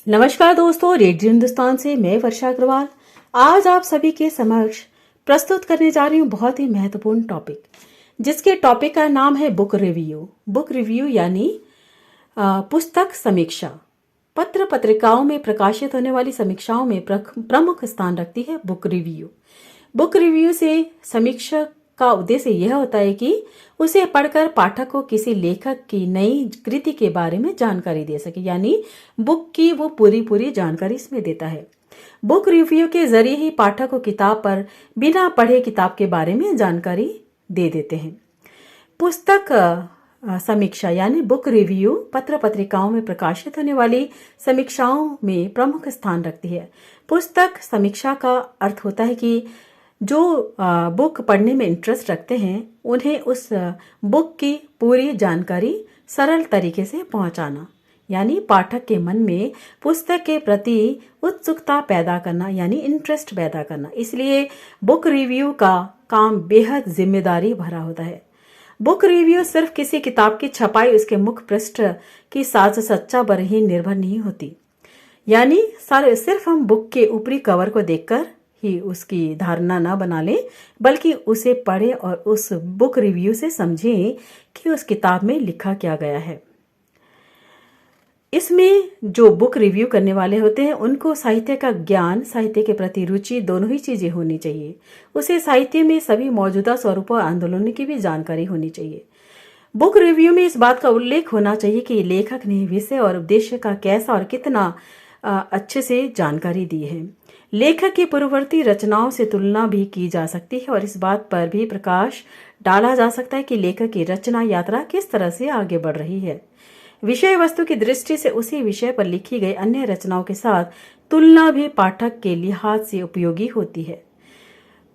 नमस्कार दोस्तों, रेडियो हिंदुस्तान से मैं वर्षा अग्रवाल आज आप सभी के समक्ष प्रस्तुत करने जा रही हूँ बहुत ही महत्वपूर्ण टॉपिक, जिसके टॉपिक का नाम है बुक रिव्यू। बुक रिव्यू यानी पुस्तक समीक्षा। पत्र पत्रिकाओं में प्रकाशित होने वाली समीक्षाओं में प्रमुख स्थान रखती है बुक रिव्यू। बुक रिव्यू से समीक्षा का उद्देश्य यह होता है कि उसे पढ़कर पाठक को किसी लेखक की नई कृति के बारे में जानकारी दे सके, यानी बुक की वो पूरी जानकारी इसमें देता है। बुक रिव्यू के जरिए ही पाठक को किताब पर बिना पढ़े किताब के बारे में जानकारी दे देते हैं। पुस्तक समीक्षा यानी बुक रिव्यू पत्र पत्रिकाओं में प्रकाशित होने वाली समीक्षाओं में प्रमुख स्थान रखती है। पुस्तक समीक्षा का अर्थ होता है कि जो बुक पढ़ने में इंटरेस्ट रखते हैं उन्हें उस बुक की पूरी जानकारी सरल तरीके से पहुंचाना, यानी पाठक के मन में पुस्तक के प्रति उत्सुकता पैदा करना, यानी इंटरेस्ट पैदा करना। इसलिए बुक रिव्यू का काम बेहद जिम्मेदारी भरा होता है। बुक रिव्यू सिर्फ किसी किताब की छपाई, उसके मुख्य पृष्ठ की साज सज्जा पर ही निर्भर नहीं होती, यानी सिर्फ हम बुक के ऊपरी कवर को देखकर ही उसकी धारणा न बना लें, बल्कि उसे पढ़ें और उस बुक रिव्यू से समझें कि उस किताब में लिखा क्या गया है। इसमें जो बुक रिव्यू करने वाले होते हैं उनको साहित्य का ज्ञान, साहित्य के प्रति रुचि, दोनों ही चीजें होनी चाहिए। उसे साहित्य में सभी मौजूदा स्वरूपों और आंदोलनों की भी जानकारी होनी चाहिए। बुक रिव्यू में इस बात का उल्लेख होना चाहिए कि लेखक ने विषय और उद्देश्य का कैसा और कितना अच्छे से जानकारी दी है। लेखक की पूर्ववर्ती रचनाओं से तुलना भी की जा सकती है और इस बात पर भी प्रकाश डाला जा सकता है कि लेखक की रचना यात्रा किस तरह से आगे बढ़ रही है। विषय वस्तु की दृष्टि से उसी विषय पर लिखी गई अन्य रचनाओं के साथ तुलना भी पाठक के लिहाज से उपयोगी होती है।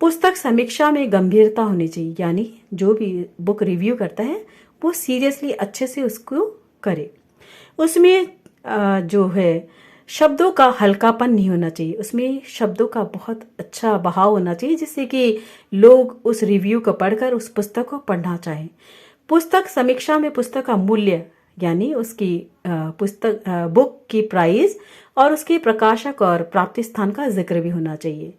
पुस्तक समीक्षा में गंभीरता होनी चाहिए, यानी जो भी बुक रिव्यू करता है वो सीरियसली अच्छे से उसको करे। उसमें जो है शब्दों का हल्कापन नहीं होना चाहिए, उसमें शब्दों का बहुत अच्छा बहाव होना चाहिए, जिससे कि लोग उस रिव्यू को पढ़कर उस पुस्तक को पढ़ना चाहें। पुस्तक समीक्षा में पुस्तक का मूल्य, यानी उसकी पुस्तक बुक की प्राइस और उसके प्रकाशक और प्राप्ति स्थान का जिक्र भी होना चाहिए।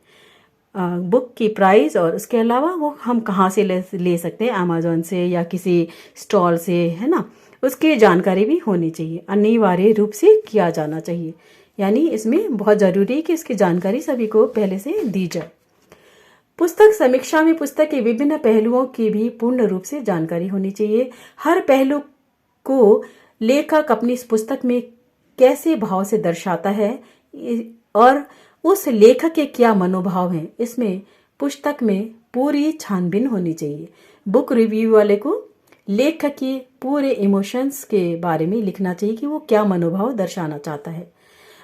बुक की प्राइस और उसके अलावा वो हम कहाँ से ले सकते हैं, अमेजोन से या किसी स्टॉल से, है ना, उसकी जानकारी भी होनी चाहिए। अनिवार्य रूप से किया जाना चाहिए, यानी इसमें बहुत जरूरी है कि इसकी जानकारी सभी को पहले से दी जाए। पुस्तक समीक्षा में पुस्तक के विभिन्न पहलुओं की भी पूर्ण रूप से जानकारी होनी चाहिए। हर पहलू को लेखक अपनी इस पुस्तक में कैसे भाव से दर्शाता है और उस लेखक के क्या मनोभाव हैं, इसमें पुस्तक में पूरी छानबीन होनी चाहिए। बुक रिव्यू वाले को लेखक के पूरे इमोशंस के बारे में लिखना चाहिए कि वो क्या मनोभाव दर्शाना चाहता है।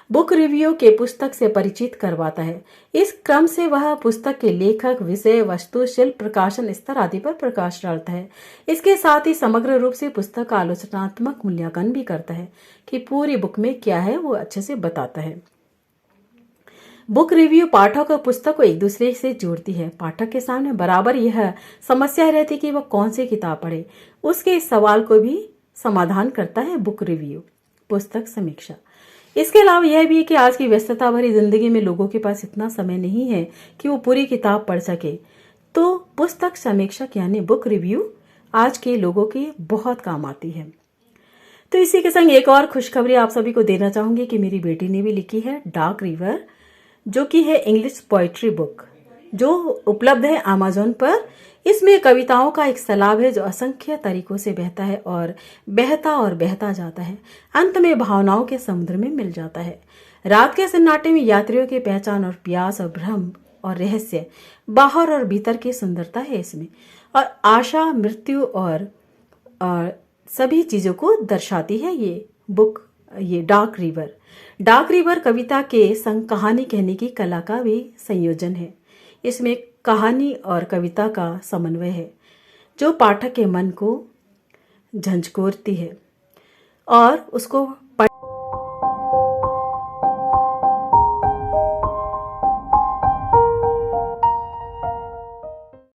बुक रिव्यू के पुस्तक से परिचित करवाता है। इस क्रम से वह पुस्तक के लेखक, विषय वस्तु, शिल्प, प्रकाशन स्तर आदि पर प्रकाश डालता है। इसके साथ ही समग्र रूप से पुस्तक का आलोचनात्मक मूल्यांकन भी करता है कि पूरी बुक में क्या है, वो अच्छे से बताता है। बुक रिव्यू पाठक और पुस्तक को एक दूसरे से जोड़ती है। पाठक के सामने बराबर यह समस्या रहती कि वह कौन सी किताब पढ़े, उसके इस सवाल को भी समाधान करता है बुक रिव्यू, पुस्तक समीक्षा। इसके अलावा यह भी है कि आज की व्यस्तता भरी जिंदगी में लोगों के पास इतना समय नहीं है कि वो पूरी किताब पढ़ सके, तो पुस्तक समीक्षक यानी बुक रिव्यू आज के लोगों के बहुत काम आती है। तो इसी के संग एक और खुशखबरी आप सभी को देना चाहूंगी कि मेरी बेटी ने भी लिखी है डार्क रिवर, जो कि है इंग्लिश पोएट्री बुक, जो उपलब्ध है अमेजोन पर। इसमें कविताओं का एक सैलाब है जो असंख्य तरीकों से बहता है और बहता जाता है, अंत में भावनाओं के समुद्र में मिल जाता है। रात के सन्नाटे में यात्रियों की पहचान और प्यास और भ्रम और रहस्य, बाहर और भीतर की सुंदरता है इसमें, और आशा, मृत्यु और सभी चीजों को दर्शाती है ये बुक, ये डार्क रिवर। डार्क रिवर कविता के संग कहानी कहने की कला का भी संयोजन है। इसमें कहानी और कविता का समन्वय है जो पाठक के मन को झंझोरती है और उसको